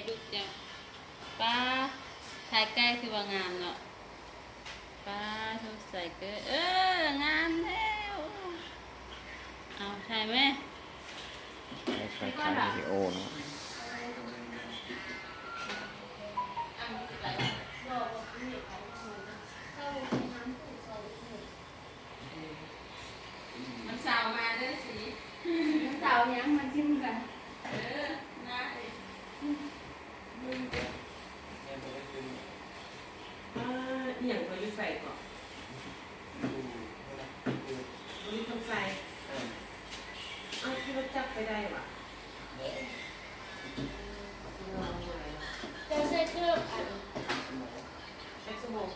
ลูกเจ้าป้าถ่ายใกล้คือว่างามเนาะป้าทุกใส่เกลืองามแล้วเอาถ่ายไหมใช้การวิดีโอเนาะมันสาวมาด้วยสิ สาวยังมันจิ้มกันนะ อย่างตัวยูใส่ก่อนตัวยูต้องใส่เอาที่รถจักรไปได้หรอจะใช้เครื่องอันใช้สมอง